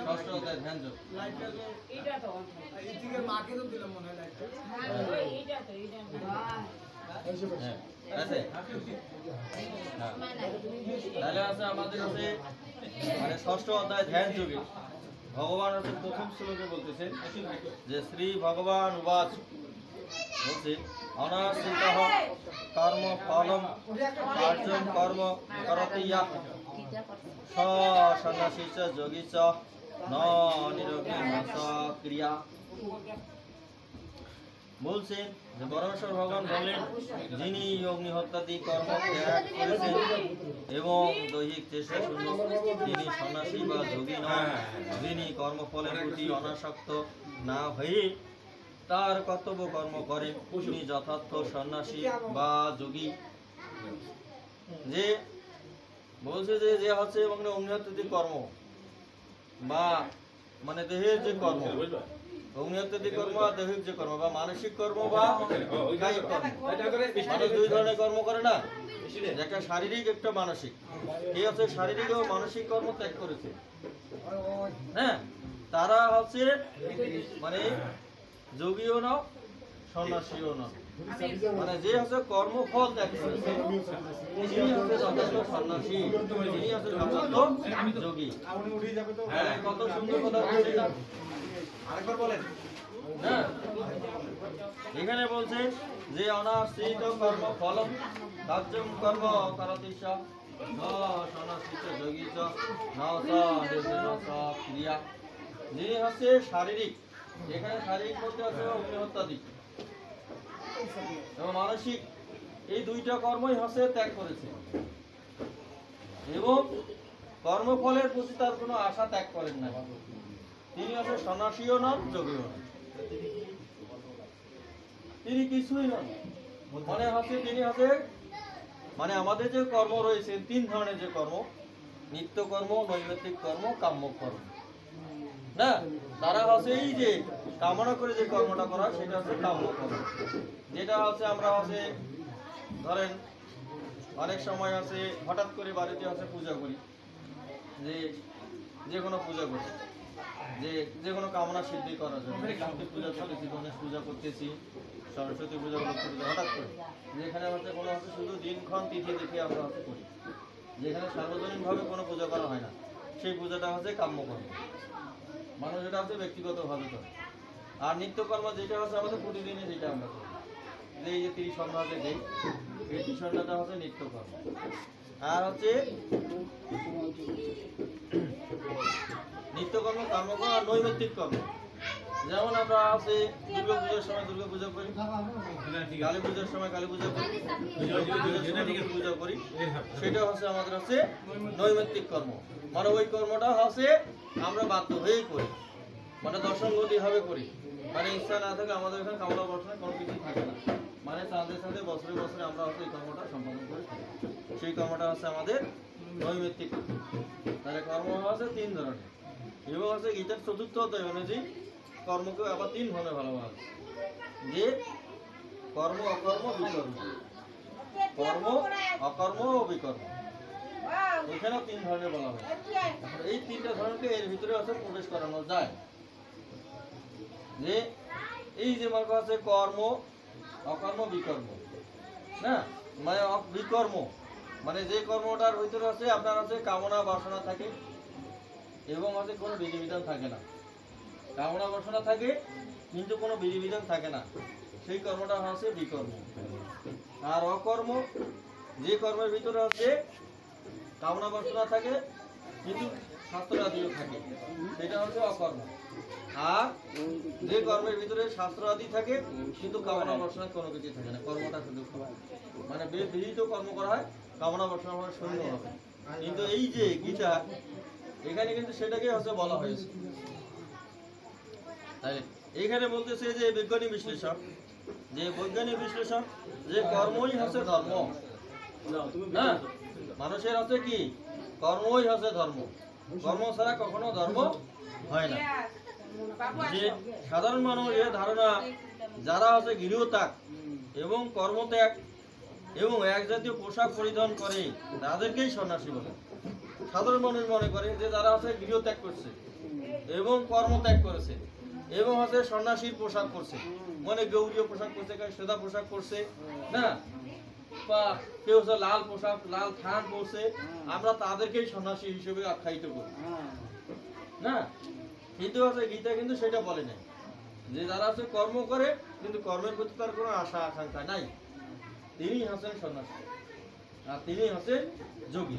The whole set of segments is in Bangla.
ষষ্ঠ অধ্যায় ধ্যান যোগ। তাহলে আছে আমাদের হচ্ছে মানে ষষ্ঠ অধ্যায় ধ্যান যোগে ভগবান হচ্ছে প্রথম শ্লোকে বলতেছে যে শ্রী ভগবান উবাচ বলছে অনাশ্রিত কর্ম ফলম কার্যম কর্ম করতি ইয়ঃ স সন্ন্যাসী চ যোগী চ ন নিরোগী স ক্রিয়া। বলছেন যে পরমেশ্বর ভগবান বলেন যিনি অগ্নিহত্যাদি কর্ম ত্যাগ করেছেন এবং দৈহিক চেষ্টা শূন্য তিনি সন্ন্যাসী বা যোগী নন, যিনি কর্মফলের প্রতি অনাসক্ত না হয়ে তার কর্তব্য কর্ম করেন তিনি যথার্থ সন্ন্যাসী বা যোগী। যে বলছে যে যে হচ্ছে মানে অগ্নিহত্যাদি কর্ম বা মানে দেহের যে কর্ম, অগ্নিহত্যাদি কর্ম আর দৈহিক যে কর্ম বা মানসিক কর্ম বা কায়িক কর্ম, মানুষ দুই ধরনের কর্ম করে না, একটা শারীরিক একটা মানসিক। এই হচ্ছে শারীরিক ও মানসিক কর্ম ত্যাগ করেছে, হ্যাঁ, তারা হচ্ছে মানে যোগীও না সন্ন্যাসীও না। মানে যে হচ্ছে কর্মফল ত্যাগ করেছে তিনি হচ্ছে যথার্থ সন্ন্যাসী, তিনি হচ্ছে যথার্থ যোগী। হ্যাঁ, কত সুন্দর কথা বলছে না? আরেকবার বলেন। হ্যাঁ, এখানে বলছে যে অনাশ্রিত কর্ম ফলম কার্যম কর্ম করতি চ সন্ন্যাসী যোগী চ ন স নির্গুণ স ক্রিয়া। যিনি হচ্ছে শারীরিক, এখানে শারীরিক বলতে হচ্ছে অগ্নিহত্যাদি এবং মানসিক, এই দুইটা কর্মই হচ্ছে ত্যাগ করেছে এবং কর্মফলের প্রতি তার কোনো আশা ত্যাগ করেন না, তিনি হচ্ছে সন্ন্যাসীও নন যোগীও নন, তিনি কিছুই নন। মানে হচ্ছে তিনি হচ্ছে মানে আমাদের যে কর্ম রয়েছে তিন ধরনের যে কর্ম, নিত্য কর্ম, নৈমিত্তিক কর্ম, কাম্য কর্ম, না, তারা হচ্ছে এই যে কামনা করে যে কর্মটা করা সেটা হচ্ছে কাম্য কর্ম। যেটা হচ্ছে আমরা হচ্ছে ধরেন অনেক সময় আছে হঠাৎ করে বাড়িতে হচ্ছে পূজা করি, যে কোনো পূজা করি, যে কোনো কামনা সিদ্ধি করার জন্য কার্তিক পূজা চলেছি, গণেশ পূজা করতেছি, সরস্বতী পূজা, লক্ষ্মী পূজা, হঠাৎ করে যেখানে হচ্ছে কোনো হচ্ছে শুধু দিনক্ষণ তিথি দেখে আমরা হচ্ছে করি, যেখানে সার্বজনীনভাবে কোনো পূজা করা হয় না, সেই পূজাটা হচ্ছে কাম্যকর্ম, মানুষ এটা হচ্ছে ব্যক্তিগতভাবে করে। আর নিত্যকর্ম যেটা হচ্ছে আমাদের প্রতিদিনই যেটা আমরা করি, যে এই যে 30 সন্ধ্যাতে দেই, এই 30 সন্ধ্যাটা হচ্ছে নিত্যকর্ম। আর হচ্ছে নিত্যকর্ম, কর্মকর্ম আর নৈমিত্তিক কর্ম, যেমন আমরা আছে দুর্গা পূজার সময় দুর্গা পূজা করি, কালী পূজার সময় কালী পূজা করি, পূজা করি, সেটা হচ্ছে আমাদের হচ্ছে নৈমিত্তিক কর্ম। মানে ওই কর্মটা হচ্ছে আমরা বাধ্য হয়েই করি, মানে দর্শনগতি ভাবে করি, মানে ইচ্ছা না থাকে আমাদের এখানে কামনা বাসনা কোনো কিছু থাকে না, মানে সাথে সাথে বছরে বছরে আমরা হচ্ছে এই কর্মটা সম্পাদন করে থাকি, সেই কর্মটা হচ্ছে আমাদের নৈমিত্তিক। তাহলে কর্ম হচ্ছে তিন ধরনের এবং হচ্ছে গীতার 4র্থ অধ্যায় অনুযায়ী কর্মকে আবার 3 ভাবে ভালো হয়, যে কর্ম, অকর্ম, বিকর্ম, কর্ম, অকর্ম ও বিকর্ম, ওইখানেও 3 ধরনের বলা হয়। এই 3টা ধরনকে এর ভিতরে হচ্ছে প্রবেশ করানো যায়, যে এই যে মার্গ আছে কর্ম, অকর্ম, বিকর্ম, না, মানে বিকর্ম মানে যে কর্মটার ভিতরে আছে আপনার আছে কামনা বাসনা থাকে এবং হচ্ছে কোনো বিধিবিধান থাকে না, কামনা বাসনা থাকে কিন্তু কোনো বিধিবিধান থাকে না, সেই কর্মটা হচ্ছে বিকর্ম। আর অকর্ম যে কর্মের ভিতরে হচ্ছে কামনা বাসনা থাকে কিন্তু শাস্ত্রাদিও থাকে, সেটা হচ্ছে অকর্ম। আর যে কর্মের ভিতরে শাস্ত্রাদি থাকে কিন্তু কামনা বাসনা কোনো কিছু থাকে না, কর্মটা শুধু মানে বিহিত কর্ম করা হয়, কামনা বাসনা শূন্য হবে। কিন্তু এই যে গীতা এখানে কিন্তু সেটাকে হচ্ছে বলা হয়েছে। তাই এইখানে বলতেছে যে বৈজ্ঞানিক বিশ্লেষণ, যে কর্মই হচ্ছে ধর্ম, না, মানুষের হচ্ছে কি কর্মই হচ্ছে ধর্ম, কর্ম ছাড়া কখনো ধর্ম হয় না। যে সাধারণ মানুষের ধারণা যারা হচ্ছে গৃহত্যাগ এবং কর্মত্যাগ এবং এক জাতীয় পোশাক পরিধান করে তাদেরকেই সন্ন্যাসী বলে, সাধারণ মানুষ মনে করে যে যারা হচ্ছে গৃহ ত্যাগ করছে এবং কর্ম ত্যাগ করেছে এবং হচ্ছে সন্ন্যাসীর পোশাক করছে, মানে গৌরীয় পোশাক করছে, কেউ সাদা পোশাক করছে না, বা কেউ হচ্ছে লাল পোশাক লাল থান পরছে, আমরা তাদেরকেই সন্ন্যাসী হিসেবে আখ্যায়িত করি না। কিন্তু হচ্ছে গীতা কিন্তু সেটা বলে নাই, যে যারা হচ্ছে কর্ম করে কিন্তু কর্মের প্রতি তার কোনো আশা আকাঙ্ক্ষা নাই, তিনি হচ্ছেন সন্ন্যাসী আর তিনি হচ্ছেন যোগী।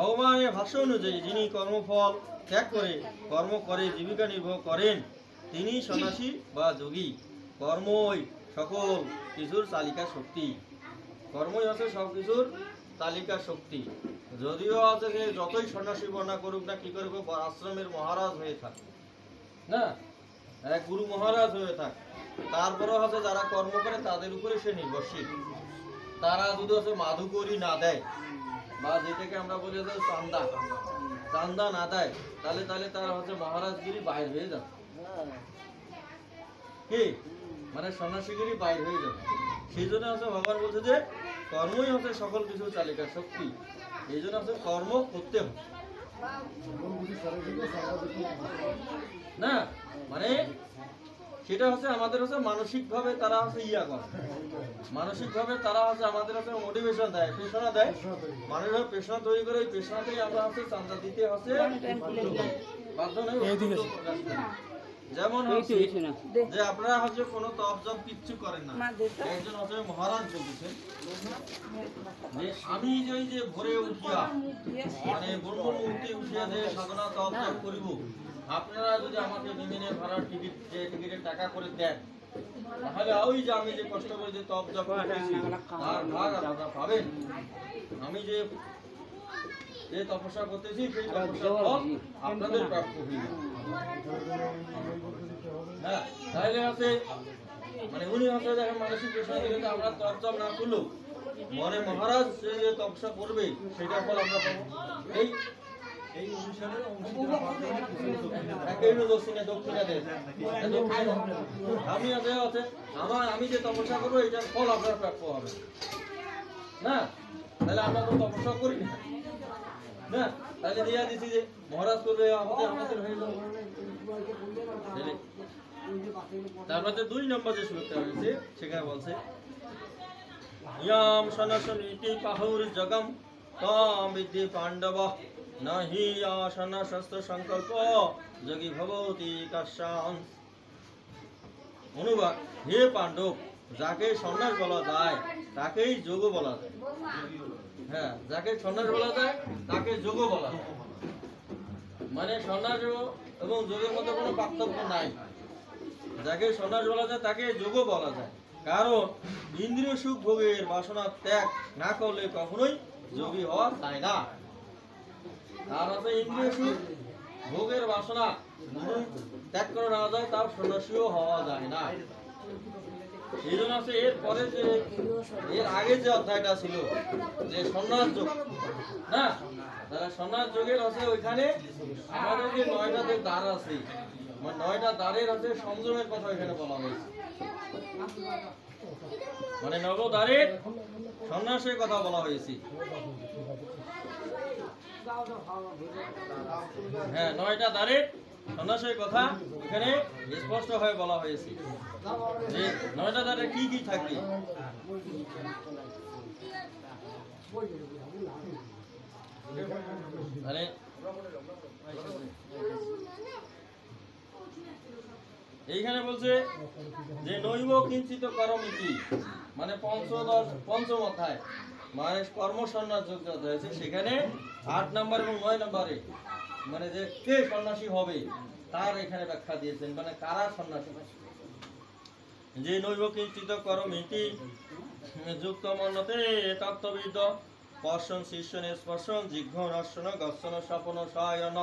ভগবানের ভাষ্য অনুযায়ী যিনি কর্মফল ত্যাগ করে কর্ম করে জীবিকা নির্বাহ করেন তিনি সন্ন্যাসী বা যোগী। কর্মই সকল কিছুর চালিকা শক্তি, কর্মই হচ্ছে সব কিছুর তালিকা শক্তি। যদিও আছে যে যতই সন্ন্যাসী বর্ণনা করুক না কি করুক, আশ্রমের মহারাজ হয়ে থাকে না, এক গুরু মহারাজ হয়ে থাকে, তারপরেও হচ্ছে যারা কর্ম করে তাদের উপরে সে নির্ভরশীল। তারা যদি হচ্ছে মাধুকরী না দেয় বা যেটাকে আমরা বলি যে চান্দা না দেয়, তাহলে তারা হচ্ছে মহারাজগিরি বাইর হয়ে যাবে, কি মানে সন্ন্যাসীগিরি বাইর হয়ে যাবে। সেই জন্য হচ্ছে ভগবান বলছে যে কর্মই হচ্ছে সকল কিছু চালিকা শক্তি, এই জন্য হচ্ছে কর্ম করতে হবে না, মানে সেটা হচ্ছে আমাদের হচ্ছে মানসিক ভাবে তারা হচ্ছে করে, মানসিক ভাবে তারা হচ্ছে আমাদের হচ্ছে মোটিভেশন দেয়, প্রেরণা দেয়, মানুষের প্রেরণা তৈরি করে ওই প্রেরণাতেই আমরা হচ্ছে চান্দা দিতে হচ্ছে বাধ্য নই। যেমন হচ্ছে যে আপনারা হচ্ছে কোনো তপ কিচ্ছু করেন না, একজন হচ্ছে মহারাজ বলতেছেন যে আমি যে ভোরে উঠিয়া মানে ব্রহ্ম মুহূর্তে উঠিয়া যে সাধনা তপ করিব, আপনারা যদি আমাকে বিমানে ভাড়ার টিকিটের টাকা করে দেন, তাহলে ওই যে আমি যে কষ্ট করে যে তপ জপ করেছি তার ভাগ আপনারা পাবেন। আমি যে তপস্যা করতেছি সেই তপস্যার ফল আপনাদের প্রাপ্য হইবে। হ্যাঁ, তাহলে আছে মানে উনি হচ্ছে দেখেন মানসিক পেশা দিলে আমরা তপ জপ না করলেও মনে মহারাজ যে তপস্যা করবে সেটার ফল আমরা পাবো। এই অনুষ্ঠানের আমি যে তপস্যা করবো এটার ফল আপনার প্রাপ্য হবে না, তাহলে আমরা তো তপস্যা করি না, তাহলে দিয়া দিচ্ছি যে মহারাজ করবে আমাদের হয়ে যাবে। তারপরে 2 নম্বর যে শ্লোকটা রয়েছে সেখানে বলছে ইয়াম সনসনীতি পাহুর জগম তাম বিদ্ধি পাণ্ডব নাহি আসনা শস্ত্র সংকল্প যোগী ভবতি কাশ্যান। অনুবাদ, হে পাণ্ডব, যাকে সন্ন্যাস বলা যায় তাকেই যোগ বলা যায়। হ্যাঁ, যাকে সন্ন্যাস বলা যায় তাকে যোগ বলা যায়, মানে সন্ন্যাস এবং যোগের মধ্যে কোনো পার্থক্য নাই। যাকে সন্ন্যাস বলা যায় তাকে যোগ বলা যায়, কারণ ইন্দ্রিয় সুখ ভোগের বাসনা ত্যাগ না করলে কখনোই যোগী হওয়া যায় না। আর আছে ইন্দ্রিয় সুখ ভোগের বাসনা ত্যাগ করে নেওয়া যায়, তার সন্ন্যাসীও হওয়া যায় না। এই জন্য আছে এরপরে যে এর আগে যে অধ্যায়টা ছিল যে সন্ন্যাস যোগ না, তারা সন্ন্যাস যোগের আছে ওইখানে আমাদের যে 9টা যে দ্বার আছে, মানে 9টা দ্বারের আছে সংযমের কথা এখানে বলা হয়েছে, মানে নবদ্বারের সন্ন্যাসের কথা বলা হয়েছে। হ্যাঁ, 9টা দ্বারের সন্ন্যাসের কথা এখানে স্পষ্ট হয়ে বলা হয়েছে যে 9টা দ্বারে কি কি থাকে। মানে এইখানে বলছে যে নৈব কিঞ্চিত করমিতি, মানে পঞ্চম অধ্যায় মানে কর্ম সন্ন্যাস যোগ হয়েছে, সেখানে 8 নম্বর এবং 9 নম্বরে মানে যে কে সন্ন্যাসী হবে তার এখানে ব্যাখ্যা দিয়েছেন, মানে কারা সন্ন্যাসী। যে নৈব কিঞ্চিত করমিতি যুক্ত মন্যতে তত্ত্ববিদ পর্ষণ শিষ্যন স্পর্শন জিঘ্ন নর্শন গর্ষণ স্বপন সহায়ন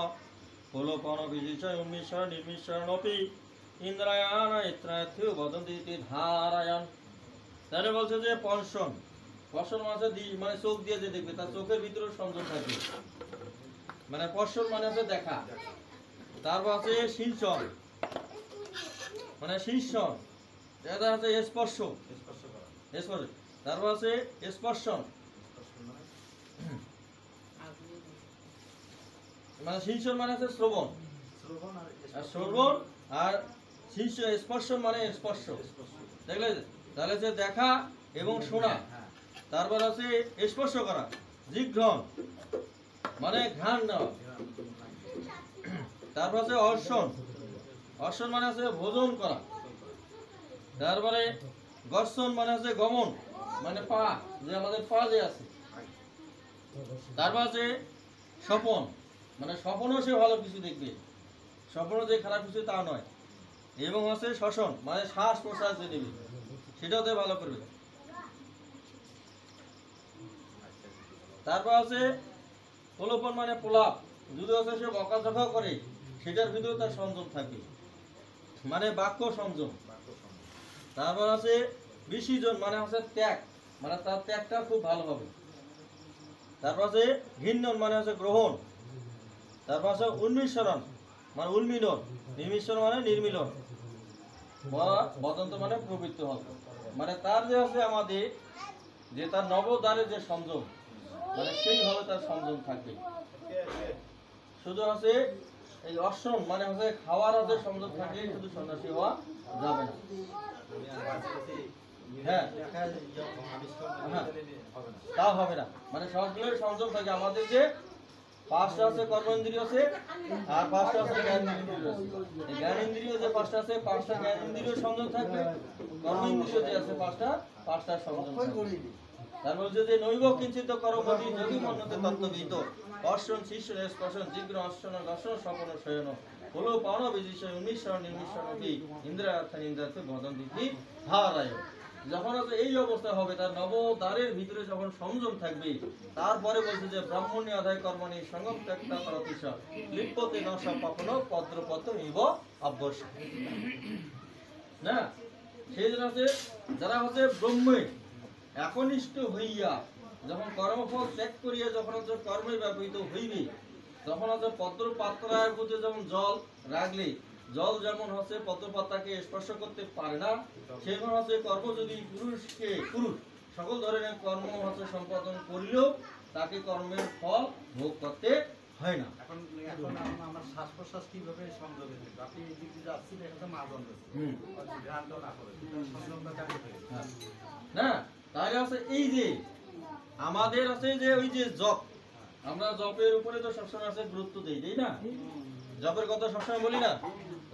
প্রলোপন বিজিষণ উন্মিষণ নির্মিষণপি ইন্দ্রায়ণ ইত্রায়থ্যু বদন্তি ধারায়ণ। তাহলে বলছে যে পর্ষণ মাসে মানে চোখ দিয়ে যে দেখবে তার চোখের ভিতরে সংযোগ থাকবে, মানে পর্ষণ মানে হচ্ছে দেখা। তারপর আছে সিঞ্চন মানে শিষ্যন, এটা হচ্ছে স্পর্শ। তারপর আছে স্পর্শন মানে শিঞ্চন মানে হচ্ছে শ্রবণ, আর শ্রবণ আর শিঞ্চ স্পর্শন মানে স্পর্শ, দেখলে? তাহলে যে দেখা এবং শোনা, তারপর আছে স্পর্শ করা, জিঘ্রণ মানে ঘ্রাণ নেওয়া, তারপর আছে অর্ষণ, অর্ষণ মানে আছে ভোজন করা, তারপরে গর্ষণ মানে আছে গমন মানে পা, যে আমাদের পা যে আছে, তারপর আছে স্বপন মানে স্বপনও সে ভালো কিছু দেখবে, স্বপনও যে খারাপ কিছু তা নয়, এবং আছে শ্বসন মানে শ্বাস প্রশ্বাস যে নেবে সেটাতে ভালো করবে, তারপর আছে প্রলোভন মানে প্রলাপ, যদি আছে সে বকাঝকা করে সেটার ভিতরে তার সংযম থাকবে মানে বাক্য সংযম, তারপর আছে বিসর্জন মানে হচ্ছে ত্যাগ মানে তার ত্যাগটা খুব ভালো হবে, তারপর আছে ঘিন্নন মানে হচ্ছে গ্রহণ, তারপর আছে উন্মিশরণ মানে উন্মিলন, নির্মিশন মানে নির্মিলন, বদন্ত মানে প্রবৃত্ত হবে, মানে তার যে আছে আমাদের যে তার নবদ্বারের যে সংযম মানে সেইভাবে তার সংযম থাকবে। শুধু আছে এই অর্ষণ মানে হচ্ছে খাওয়ার যে সংযম থাকলে শুধু সন্ন্যাসী হওয়া যাবে না। হ্যাঁ তা হবে না, মানে সবগুলোর সংযম থাকে। আমাদের যে পাঁচটা আছে কর্মেন্দ্রিয় আছে আর পাঁচটা আছে জ্ঞানেন্দ্রিয় আছে, এই জ্ঞানেন্দ্রিয় যে পাঁচটা আছে পাঁচটা জ্ঞানেন্দ্রিয় সংযম থাকবে, কর্মেন্দ্রিয় যে আছে পাঁচটা পাঁচটা সংযম থাকবে। তারপর যে নৈব কিঞ্চিত করমতি যোগী মন্যতে তত্ত্ববিদ অর্ষণ শিষ্য স্পর্শন জিগ্র অর্ষণ দর্শন স্বপন শয়ন হলো পাওনা বিজিষয় উন্মিশন নির্মিশন কি ইন্দ্রার্থান ইন্দ্রার্থে বদন দিতি ধারায়। যখন এই অবস্থা হবে তার নবদ্বারের ভিতরে যখন সংযম থাকবে, তারপরে বলছে যে ব্রাহ্মণী আদায় কর্মণি সঙ্গম ত্যাক্তা করতিস লিপ্যতে নশা পাপন পত্রপত্র ইব অবশ্য না। সেই জন্য আছে যারা হচ্ছে ব্রহ্মে একনিষ্ঠ হইয়া যখন কর্মফল ত্যাগ করিয়া যখন কর্মে ব্যবহৃত হইবে, তখন হচ্ছে পদ্ম পাত্রার মধ্যে যেমন জল রাখলে জল যেমন হচ্ছে পদ্ম পাতাকে স্পর্শ করতে পারে না, সেরকম হচ্ছে কর্ম যদি পুরুষ সকল ধরনের কর্ম হচ্ছে সম্পাদন করলেও তাকে কর্মের ফল ভোগ করতে হয় না। এখন আমার শ্বাস প্রশ্বাস কিভাবে সংযম করবে? আপনি এই দিক দিয়ে যাচ্ছেন, এটা মা বন্ধ ভ্রান্ত না করে সংযমটা কাটে না। তাহলে আছে এই যে আমাদের আছে যে ওই যে জপ, আমরা জপের উপরে তো সবসময় আছে গুরুত্ব দেই, তাই না? জপের কথা সবসময় বলি না।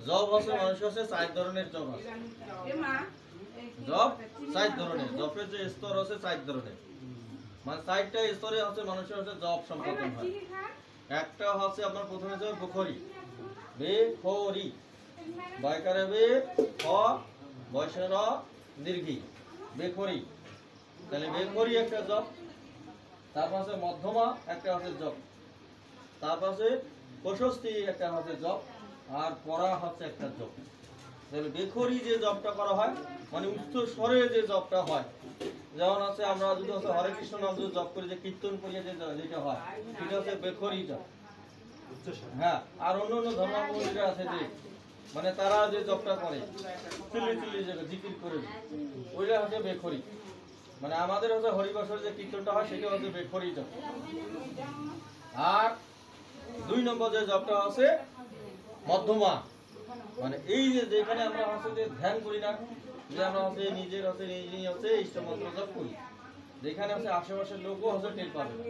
জপ আছে মানুষ আছে 4 ধরনের জপ আছে। জপ 4 ধরনের, জপের যে স্তর আছে 4 ধরনের, মানে 4টা স্তরে আছে মানুষের হচ্ছে জপ সম্পাদন হয়। একটা হচ্ছে আপনার প্রথমে হচ্ছে বখরি, বেখরি, বয়কারে বে খ বয়সের দীর্ঘি, বেখরি, তাহলে বেখরি একটা জপ। তারপর আছে মধ্যমা একটা হচ্ছে জপ, তারপর আছে প্রশস্তি একটা হচ্ছে জপ, আর পড়া হচ্ছে একটা জপ। তাহলে বেখরি যে জপটা করা হয় মানে উচ্চ স্বরে যে জপটা হয়, যেমন আছে আমরা যদি হচ্ছে হরে কৃষ্ণ নাম যদি জপ করি যে কীর্তন করিয়ে যে যেটা হয় সেটা হচ্ছে বেখরি জপ। হ্যাঁ, আর অন্য অন্য ধর্মাবলম্বীরা আছে যে মানে তারা যে জপটা করে চিল্লি চিল্লি যে জিকির করে ওইটা হচ্ছে বেখরি। মানে আমাদের হচ্ছে হরিবর্ষের যে কীর্তনটা হয় সেটা হচ্ছে বেখরি জপ। আর 2 নম্বর যে জপটা আছে মধ্যমা, মানে এই যে যেখানে আমরা হচ্ছে যে ধ্যান করি না, যে আমরা হচ্ছে নিজের হচ্ছে নিজেই হচ্ছে ইষ্টমন্ত্র জপ করি, যেখানে হচ্ছে আশেপাশের লোকও হচ্ছে টের পাবে না,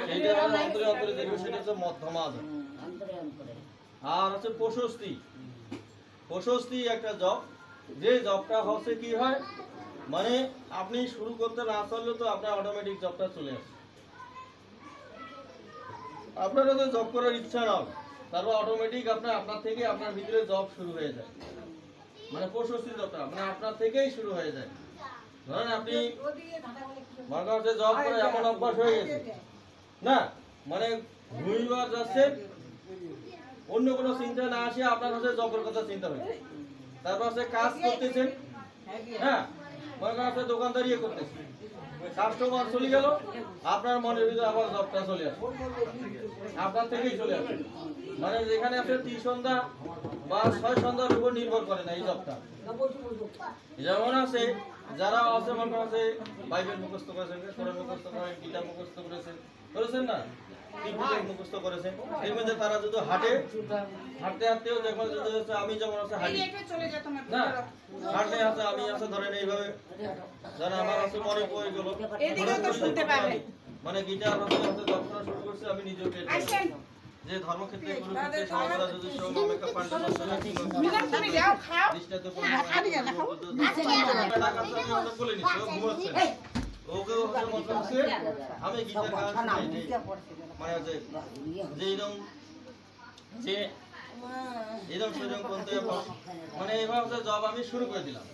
সেইটা হচ্ছে অন্তরে অন্তরে দেখবে, সেটা হচ্ছে মধ্যমা জপ। আর হচ্ছে প্রশস্তি, প্রশস্তি একটা জপ, যে জপটা হচ্ছে কি হয় মানে আপনি শুরু করতে না চাইলে তো আপনার অটোমেটিক জবটা চলে আসে। আপনার যদি জব করার ইচ্ছা নাও, তারপর অটোমেটিক আপনার থেকে আপনার ভিতরে জব শুরু হয়ে যায়, মানে প্রশস্তি জবটা মানে আপনার থেকেই শুরু হয়ে যায়। ধরেন আপনি মনে করেন জব করে এমন অভ্যাস হয়ে গেছে না, মানে ঘুরিবার যাচ্ছেন অন্য কোনো চিন্তা না আসে আপনার কাছে জবের কথা চিন্তা হয়ে, তারপর হচ্ছে কাজ করতেছেন, হ্যাঁ মনে করেন আপনি দোকানদারি করতেছেন, কাস্টমার চলে গেল, আপনার মনের ভিতরে আবার জবটা চলে আসে, আপনার থেকেই চলে আসে। মানে যেখানে আপনি 3 সন্ধ্যা বা 6 সন্ধ্যার উপর নির্ভর করে না এই জবটা। যেমন আছে যারা আছে মনে আছে বাইবেল মুখস্থ করেছেন, কোরআন মুখস্থ করেন, গীতা মুখস্থ করেছেন না, ত্রিপিটক মুখস্থ করেছে। দেখবেন যে তারা যদি হাঁটতে হাঁটতেও দেখবেন যে হচ্ছে আমি যেমন আছে হাঁটি না, হাঁটলে আছে আমি আছে ধরেন এইভাবে, ধরেন আমার আছে মনে পড়ে গেল, মানে গিটার হচ্ছে যখন শুরু করছে আমি নিজেও টের পাইছি যে ধর্মক্ষেত্রে গুরুক্ষেত্রে সমাজরা যদি সৌমেকা পান্ডা দৃষ্টাতে বলে নিচ্ছি ঘুমাচ্ছে ওকে হচ্ছে মনে হচ্ছে আমি গিটার গান মানে হচ্ছে যে এরকম সেরকম করতে মানে এবার হচ্ছে জব আমি শুরু করে দিলাম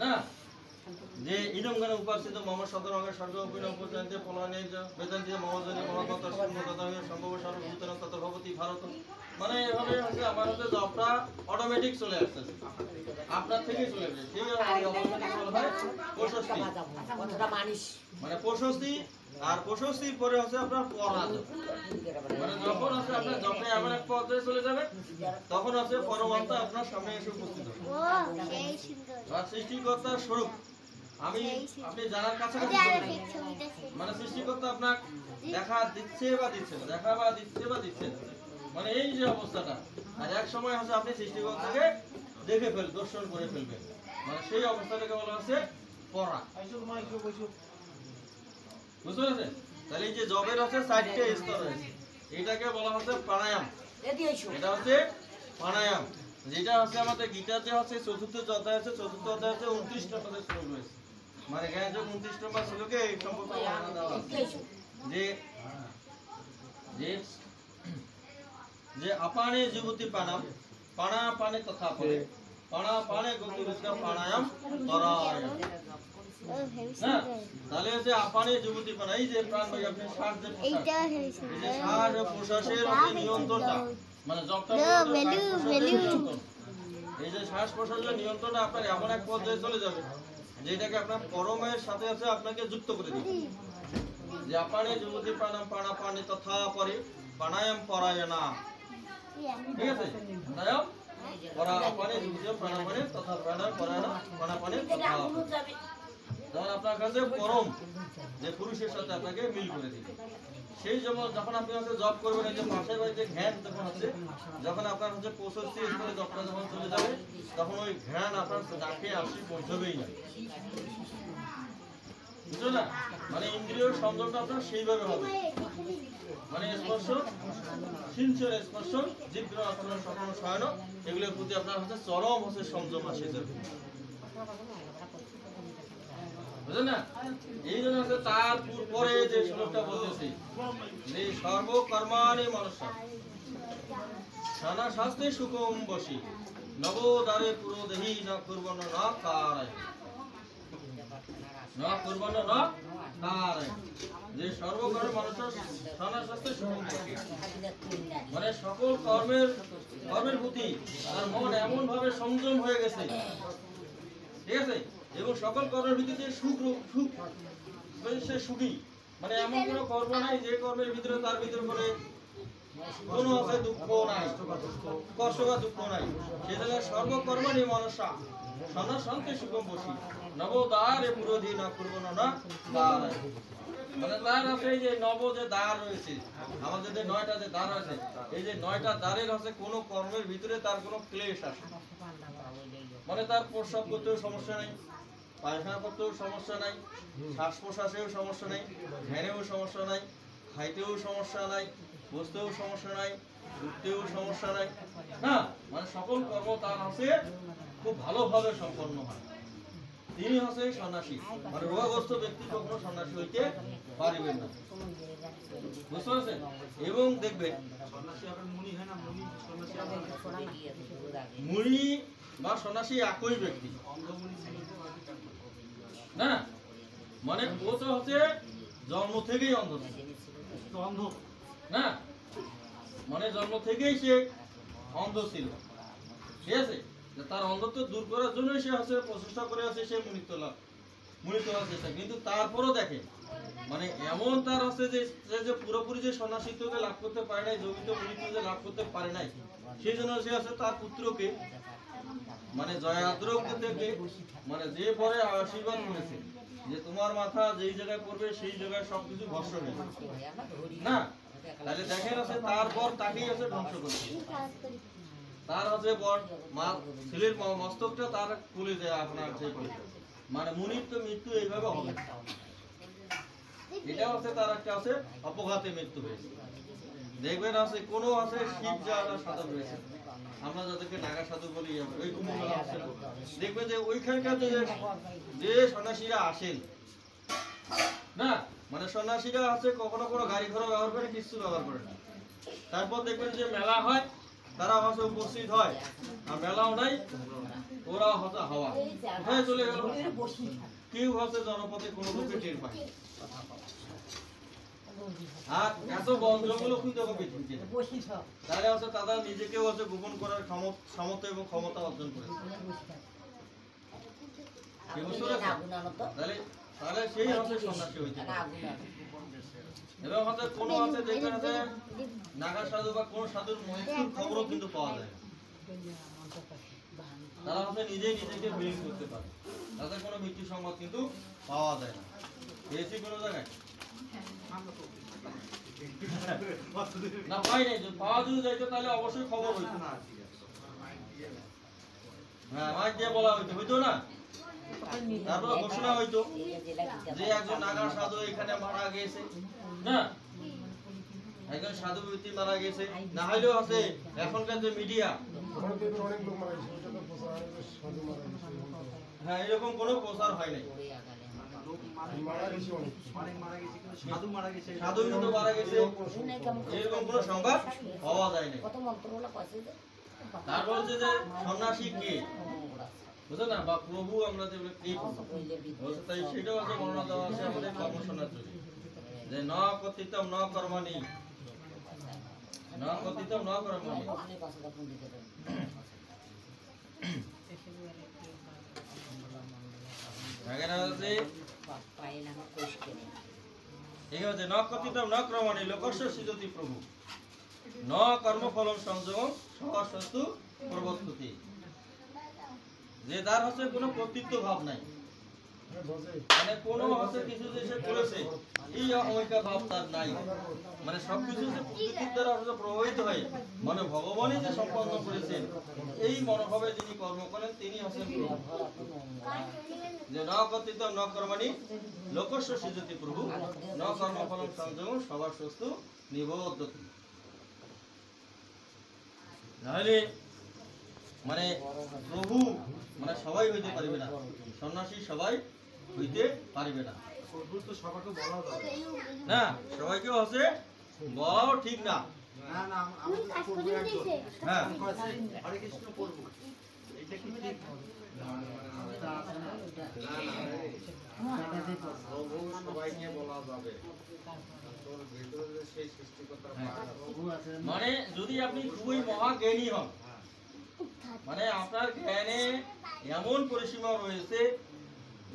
না, যে ইদম গানে উপাসিত মোহাম্মদ সদরঙ্গের স্বর্গ অভিনব পর্যন্তে পলানে বেদান্তি মহাজনী মহাগত শূন্যতা হয়ে সম্ভব সর্বভূতন তত ভবতী ভারত, মানে এভাবে হচ্ছে আমার হচ্ছে জবটা অটোমেটিক চলে আসতেছে আপনার থেকেই চলে আসবে। সেই অটোমেটিক বলা হয় প্রশস্তি, মানে প্রশস্তি। আর প্রশস্তির পরে হচ্ছে আপনার পরাজ, মানে যখন হচ্ছে আপনার যখন এমন এক পর্যায়ে চলে যাবে তখন হচ্ছে পরমাত্মা আপনার সামনে এসে উপস্থিত হবে। আর সৃষ্টিকর্তার স্বরূপ আমি আপনি জানার কাছাকাছি মানে সৃষ্টিকর্তা আপনার দেখা দিচ্ছে বা দিচ্ছে না, দেখা বা দিচ্ছে না, মানে এই যে অবস্থাটা। আর এক সময় হচ্ছে আপনি সৃষ্টিকর্তাকে দেখে দর্শন করে ফেলবেন, মানে সেই অবস্থাটাকে বলা হচ্ছে পড়া। বুঝতে পেরেছেন? তাহলে এই যে জবের হচ্ছে 4টে স্তর রয়েছে, এটাকে বলা হচ্ছে প্রাণায়াম। এটা হচ্ছে প্রাণায়াম, যেটা হচ্ছে আমাদের গীতাতে হচ্ছে চতুর্থ অধ্যায় আছে, চতুর্থ অধ্যায় হচ্ছে 29 নম্বর শ্লোক রয়েছে, মানে জ্ঞান যোগ 29 নম্বর শ্লোকে এই সম্পর্কে বর্ণনা দেওয়া আছে যে আপানে জীবতি প্রাণাম পানা পানে তথা পরে পানা পানে গতি রুদ্ধ প্রাণায়াম তরায়। হ্যাঁ, তাহলে হচ্ছে আপানে জীবতি প্রাণ, এই যে প্রাণ ভাই আপনি শ্বাস যে প্রশ্বাস, এই যে শ্বাস ও প্রশ্বাসের যে নিয়ন্ত্রণটা, মানে জবটা নিয়ন্ত্রণ, এই যে শ্বাস প্রশ্বাসের নিয়ন্ত্রণটা আপনার এমন এক পর্যায়ে চলে যাবে যেটাকে আপনার পরমের সাথে আছে আপনাকে যুক্ত করে দিবে। যে আপানে জীবতি প্রাণাম পানা পানে তথা পরে প্রাণায়াম পরায়ণা, ঠিক আছে? প্রাণায়াম পরা আপানে জীবতি প্রাণাপানে তথা প্রাণায়াম পরায়ণা প্রাণাপানে তথা, যেমন আপনার কাছে পরম যে পুরুষের সাথে আপনাকে মিল করে দিবে। সেই যেমন যখন আপনি হচ্ছে জব করবেন, এই যে পাশের বাড়িতে ঘ্যান যখন হচ্ছে, যখন আপনার হচ্ছে প্রশস্তি স্তরে জবটা যখন চলে যাবে তখন ওই ঘ্যান আপনার নাকে আসি পৌঁছবেই না, বুঝলো না? মানে ইন্দ্রিয় সংযমটা আপনার সেইভাবে হবে, মানে স্পর্শ সিঞ্চন স্পর্শ জিগ্র আচরণ স্বপ্ন শয়ন এগুলোর প্রতি আপনার হচ্ছে চরম হচ্ছে সংযম আসে যাবে, বুঝলেন না? এই জন্য হচ্ছে তার পরে যে শ্লোকটা বলতেছি যে সর্বকর্মাণি মনসা সানা শাস্ত্রে সুকম বসি নবদ্বারে পুরো দেহি না কুর্বণ না কারায় না কুর্বণ না কারায়, যে সর্বকর্মের মানুষের সানা শাস্ত্রে সুকম বসি, মানে সকল কর্মের প্রতি তার মন এমন ভাবে সংযম হয়ে গেছে, ঠিক আছে? এবং সকল কর্মের ভিতরে সুখ সে সুখী, মানে এমন কোনো কর্ম নাই যে কর্মের ভিতরে তার ভিতরে কোনো আছে দুঃখ নাই, কষ্ট বা দুঃখ নাই। সেজন্য সর্বকর্মাণি মনসা সনা শান্তি সুখম বসি নবদ্বারে পুরোধি না করবো না দ্বার, মানে তার আছে এই যে নব যে দ্বার রয়েছে, আমাদের যে 9টা যে দ্বার আছে, এই যে 9টা দ্বারের আছে কোনো কর্মের ভিতরে তার কোনো ক্লেশ আসে, মানে তার প্রস্রাব করতেও সমস্যা নাই, পায়খানা করতেও সমস্যা নাই, শ্বাস প্রশ্বাসেও সমস্যা নাই, ধ্যানেও সমস্যা নাই, খাইতেও সমস্যা নাই, বসতেও সমস্যা নাই, উঠতেও সমস্যা নাই, হ্যাঁ, মানে সকল কর্ম তার হচ্ছে খুব ভালোভাবে সম্পন্ন হয়। তিনি হচ্ছে সন্ন্যাসী, মানে রোগগ্রস্ত ব্যক্তি কখনো সন্ন্যাসী হইতে পারিবেন না, বুঝতে পারছেন? এবং দেখবেন মুনি বা সন্ন্যাসী একই ব্যক্তি না, মানে ও তো হচ্ছে জন্ম থেকেই অন্ধ না, মানে জন্ম থেকেই সে অন্ধ ছিল, ঠিক আছে? তার অন্ধত্ব দূর করার জন্যই সে হচ্ছে প্রচেষ্টা করে আছে সে মুনিত্ব হওয়ার চেষ্টা, কিন্তু তারপরও দেখে মানে এমন তার হচ্ছে যে পুরোপুরি যে সন্ন্যাসিত্বকে লাভ করতে পারে নাই, যোগিত মুনিত্ব যে লাভ করতে পারে নাই, সেই জন্য সে আছে তার পুত্রকে মানে জয়াদ্রৌকে থেকে মানে যে পরে আশীর্বাদ করেছে যে তোমার মাথা যেই জায়গায় পড়বে সেই জায়গায় সবকিছু ভস্ম হয়ে যাবে না। তাহলে দেখেন আছে তারপর তাকেই আছে ধ্বংস করছে। তার আছে ছেলের মস্তকটা তার খুলে যায় আপনার সেই মানে মুনির তো মৃত্যু এইভাবে হবে। এটা হচ্ছে তার একটা আছে অপঘাতে মৃত্যু হয়েছে। দেখবেন আছে কোনো আছে শিব যারা সাধক রয়েছে, আমরা যাদেরকে নাগা সাধু বলি, ওই কুম্ভমেলা আছে, দেখবেন যে ওইখানকার যে সন্ন্যাসীরা আসেন না, মানে সন্ন্যাসীরা আছে কখনো কোনো গাড়ি ঘোড়া ব্যবহার করে, কিছু ব্যবহার করে না। তারপর দেখবেন যে মেলা হয়, তারা হচ্ছে উপস্থিত হয়, আর মেলাও নাই, ওরা হচ্ছে হাওয়া কোথায় চলে গেল, কেউ হচ্ছে জনপথে কোনো লোকে টের পায়। আর এত বন্ধগুলো খুঁজতে হবে পৃথিবীতে, তাহলে হচ্ছে তারা নিজেকেও হচ্ছে গোপন করার সামর্থ্য এবং ক্ষমতা অর্জন করেছে। তাহলে সেই হচ্ছে সন্ন্যাসী হইতে পারে। এবং হচ্ছে কোনো হচ্ছে দেখবেন হচ্ছে নাগা সাধু বা কোন সাধুর মৃত্যুর খবরও কিন্তু পাওয়া যায় না। তারা হচ্ছে নিজেই নিজেকে বিলীন করতে পারে, তাদের কোনো মৃত্যু সংবাদ কিন্তু পাওয়া যায় না। পেয়েছি কোনো জায়গায় না, পাই নাই। পাওয়া যদি যাইতো তাহলে অবশ্যই খবর হইতো। হ্যাঁ, মাইক দিয়ে বলা হইতো না, তারপরে ঘোষণা হইতো যে একজন নাগা সাধু এখানে মারা গেছে, না একজন সাধু ব্যক্তি মারা গেছে। না হইলেও আছে এখনকার যে মিডিয়া, হ্যাঁ এরকম কোনো প্রচার হয় নাই। সাধু কিন্তু মারা গেছে এরকম কোনো সংবাদ পাওয়া যায় না। তারপর হচ্ছে যে সন্ন্যাসী কে, বুঝলেন না, বা প্রভু আমরা যে কে বলছে, তাই সেটাও আছে বর্ণনা দেওয়া আছে আমাদের কর্মসন্ন্যাস যে ন কর্তৃত্বম ন কর্মণি, ন কর্তৃত্বম ন কর্মণি। এখানে হচ্ছে ন কর্তৃত্বম ন কর্মণি লোকস্য সৃজতি প্রভু ন কর্মফলম সংযম সহস্বস্তু প্রবর্ততি। যে তার হচ্ছে কোনো কর্তৃত্ব ভাব নাই, মানে কোনো হচ্ছে কিছু যে সে করেছে এই অহমিকা ভাব তার নাই, মানে সবকিছু যে প্রকৃতির দ্বারা হচ্ছে প্রভাবিত হয়, মানে ভগবানই যে সম্পন্ন করেছেন এই মনোভাবে যিনি কর্ম করেন তিনি হচ্ছেন প্রভু। যে ন কর্তৃত্বম ন কর্মণি লোকস্য সৃজতি প্রভু ন কর্মফলম সংযম সহস্বস্তু নিবদ্ধতি। তাহলে মানে প্রভু মানে সবাই হইতে পারবে না, সন্ন্যাসী সবাই হইতে পারবে না, না সবাইকে হচ্ছে বলাও ঠিক না। হ্যাঁ হরে কৃষ্ণ করবো এটা কি ঠিক? সবাইকে বলা যাবে, মানে যদি আপনি খুবই মহাজ্ঞানী হন, মানে আপনার জ্ঞানে এমন পরিসীমা রয়েছে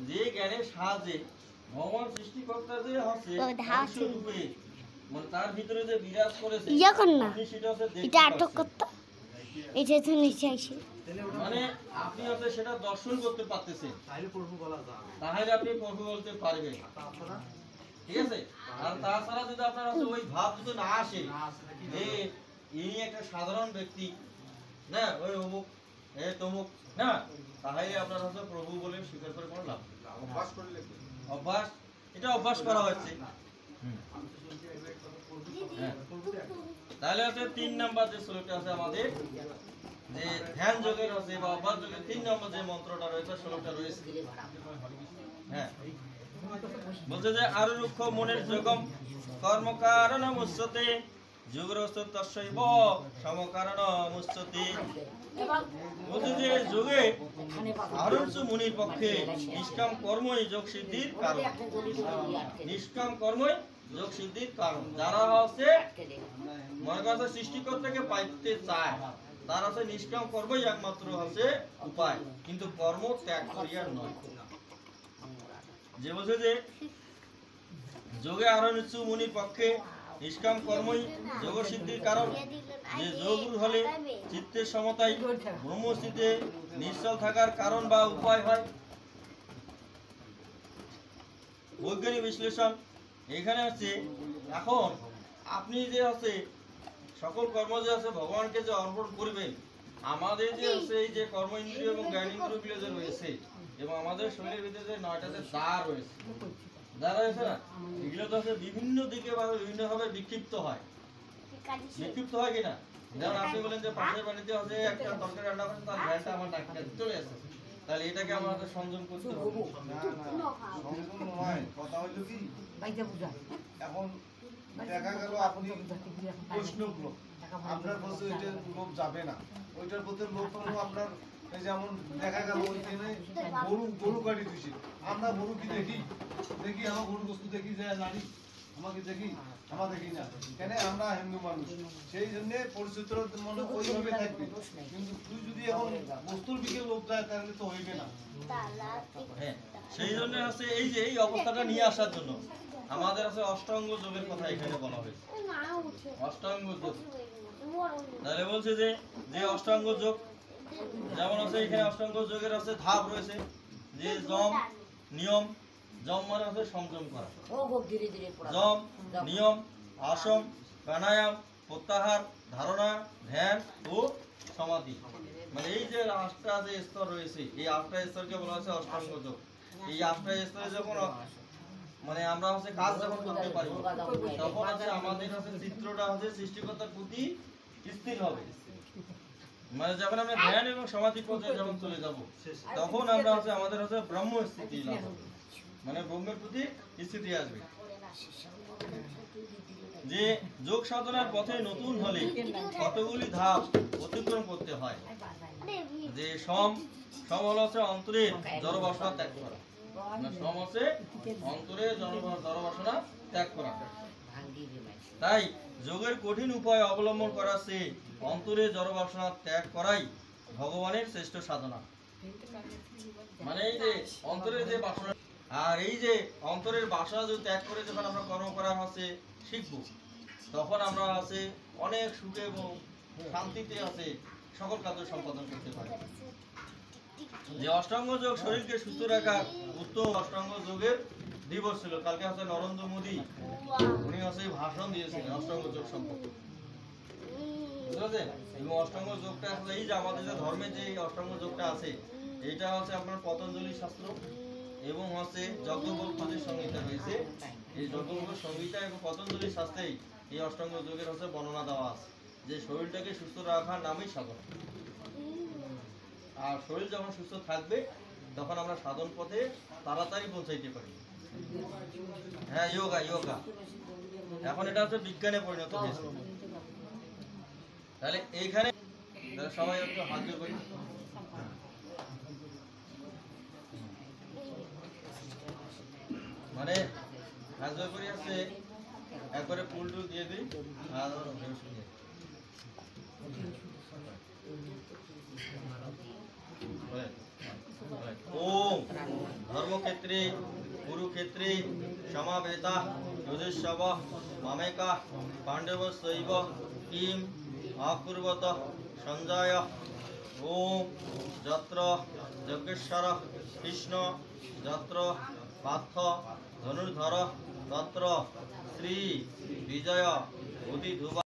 যে জ্ঞানের সাহায্যে ভগবান সৃষ্টিকর্তা যে হচ্ছে রূপে মানে তার ভিতরে যে বিরাজ করেছে আপনি সেটা হচ্ছে দেখতে পাচ্ছেন, মানে আপনি হচ্ছে সেটা দর্শন করতে পারতেছেন, তাহলে আপনি প্রভু বলতে পারবেন, ঠিক আছে। আর তাছাড়া যদি আপনার হচ্ছে ওই ভাব যদি না আসে যে ইনি একটা সাধারণ ব্যক্তি, না ওই অমুক এ তমুক, না তাহলে আপনার হচ্ছে প্রভু বলে স্বীকার করে কোনো লাভ নেই। অভ্যাস, এটা অভ্যাস করা হচ্ছে। তাহলে হচ্ছে 3 নাম্বার যে শ্লোকটা আছে আমাদের যে ধ্যান যোগের আছে বা অভ্যাস যোগের 3 নম্বর যে মন্ত্রটা রয়েছে শ্লোকটা রয়েছে, হ্যাঁ বলছে যে আরুরুক্ষ মনের যোগম কর্মকারণম উচ্যতে যোগরস্তু তস্যৈব সমকারণম উচ্যতে। বলছে যে যোগে আরুরুক্ষ মুনির পক্ষে নিষ্কাম কর্মই যোগ সিদ্ধির কারণ, নিষ্কাম কর্মই যোগ সিদ্ধির কারণ। যারা হচ্ছে মনে করছে সৃষ্টিকর্তাকে পাইতে চায় তার হচ্ছে নিষ্কাম কর্মই একমাত্র হচ্ছে উপায়, কিন্তু কর্ম ত্যাগ করিয়ার নয়। যে বলছে যে যোগে আরুরুক্ষ মুনির পক্ষে নিষ্কাম কর্মই যোগ সিদ্ধির কারণ, যে যোগ হলে চিত্তের সমতায় ব্রহ্মস্থিতে নিশ্চল থাকার কারণ বা উপায় হয়। বৈজ্ঞানিক বিশ্লেষণ এখানে হচ্ছে এখন আপনি যে আছে সকল কর্ম যে আছে ভগবানকে যে অর্পণ করবেন, আমাদের যে আছে এই যে কর্ম ইন্দ্রিয় এবং জ্ঞান ইন্দ্রিয়গুলো যে রয়েছে এবং আমাদের শরীরের ভিতরে যে 9টাতে দ্বার রয়েছে, দ্বার রয়েছে না, এগুলো তো আছে বিভিন্ন দিকে বা বিভিন্ন ভাবে বিক্ষিপ্ত হয়। বিক্ষিপ্ত হয় কিনা? যেমন আপনি বলেন যে পাশের বাড়িতে আছে একটা তরকারি রান্না করেন, তার ঘ্রাণটা আমার নাকে কাছে চলে আসে, তাহলে এটাকে আমাদের সংযম করতে হবে। সংপূর্ণ নয়, কথা হইলো কি এখন দেখা গেল আপনি বৈষ্ণব লোক, আপনার প্রতি ওইটার লোভ যাবে না, ওইটার প্রতি লোভ হলো আপনার এই যেমন দেখা গেল ওইখানে গরু গাড়ি দিয়েছে, আমরা গরু কি দেখি আমার গরু বস্তু দেখি যে নারী আমাকে দেখি, আমরা দেখি না কেন, আমরা হিন্দু মানুষ, সেই জন্য পরিচিত মনে ওইভাবে থাকবে। কিন্তু তুই যদি এখন বস্তুর দিকে লোভ যায় তাহলে তো হইবে না। হ্যাঁ, সেই জন্য আছে এই যে এই অবস্থাটা নিয়ে আসার জন্য আমাদের আছে অষ্টাঙ্গ যোগের কথা এখানে বলা হয়েছে। অষ্টাঙ্গ যোগ তাহলে বলছে যে যে অষ্টাঙ্গ যোগ যেমন আছে এখানে অষ্টাঙ্গ যোগের আছে ধাপ রয়েছে, যে যম নিয়ম, যম মানে হচ্ছে সংযম করা, যম নিয়ম, আসম, প্রাণায়াম, প্রত্যাহার, ধারণা, ধ্যান ও সমাধি, মানে এই যে 8টা যে স্তর রয়েছে, এই 8টা স্তরকে বলা হচ্ছে অষ্টাঙ্গ যোগ। এই 8টা স্তরে যখন মানে আমরা হচ্ছে কাজ যখন করতে পারবো, তখন হচ্ছে আমাদের হচ্ছে চিত্রটা হচ্ছে সৃষ্টিকর্তার প্রতি স্থির হবে। মানে যখন আমরা ধ্যান এবং সমাধি পর্যায়ে যখন চলে যাব, তখন আমরা হচ্ছে আমাদের হচ্ছে ব্রহ্ম স্থিতি লাভ হবে, মানে ব্রহ্মের প্রতি স্থিতি আসবে। যে যোগ সাধনার পথে নতুন হলে কতগুলি ধাপ অতিক্রম করতে হয়। যে সম হলো হচ্ছে অন্তরের জড় বাসনা ত্যাগ করা, সম হচ্ছে অন্তরের জড় বাসনা ত্যাগ করা। তাই যোগের কঠিন উপায় অবলম্বন করা সে অন্তরে জড় বাসনা ত্যাগ করাই ভগবানের শ্রেষ্ঠ সাধনা। মানে এই যে অন্তরের যে বাসনা, আর এই যে অন্তরের বাসনা যদি ত্যাগ করে যখন আমরা কর্ম করা হচ্ছে শিখবো, তখন আমরা আছে অনেক সুখে এবং শান্তিতে আছে সকল কাজ সম্পাদন করতে পারি। যে অষ্টাঙ্গ যোগ শরীরকে সুস্থ রাখার উত্তম অষ্টাঙ্গ যোগের দিবস ছিল কালকে, হচ্ছে নরেন্দ্র মোদী উনি হচ্ছে ভাষণ দিয়েছিলেন অষ্টাঙ্গ যোগ সম্পর্কে, বুঝতে পারছেন? এবং অষ্টাঙ্গ যোগটা আসলে এই যে আমাদের যে ধর্মে যে অষ্টাঙ্গ যোগটা আছে, এইটা হচ্ছে আপনার পতঞ্জলি শাস্ত্র এবং হচ্ছে যজ্ঞবল্লভের সংহিতা রয়েছে। এই যজ্ঞবল্লভ সংহিতা এবং পতঞ্জলি শাস্ত্রেই এই অষ্টাঙ্গ যোগের হচ্ছে বর্ণনা দেওয়া আছে, যে শরীরটাকে সুস্থ রাখার নামই সাধন। আর শরীর যখন সুস্থ থাকবে তখন আমরা সাধন পথে তাড়াতাড়ি পৌঁছাইতে পারি। হ্যাঁ, যোগা এখন এটা হচ্ছে বিজ্ঞানে পরিণত হয়েছে। তাহলে এইখানে সবাই একটু হাত জোড় করি। মানে হাত জোড় করি আছে একবারে ফুল টুল দিয়ে দিই আর ওম ধর্মক্ষেত্রে কুরুক্ষেত্রে সমাবেতা যুধিষ্ঠির মামেকা পাণ্ডবস্যৈব কিম অকুর্বত সঞ্জয়। ওম যত্র যজ্ঞেশ্বর কৃষ্ণ যত্র পার্থ ধনুর্ধর তত্র শ্রী বিজয় অধিধুবা।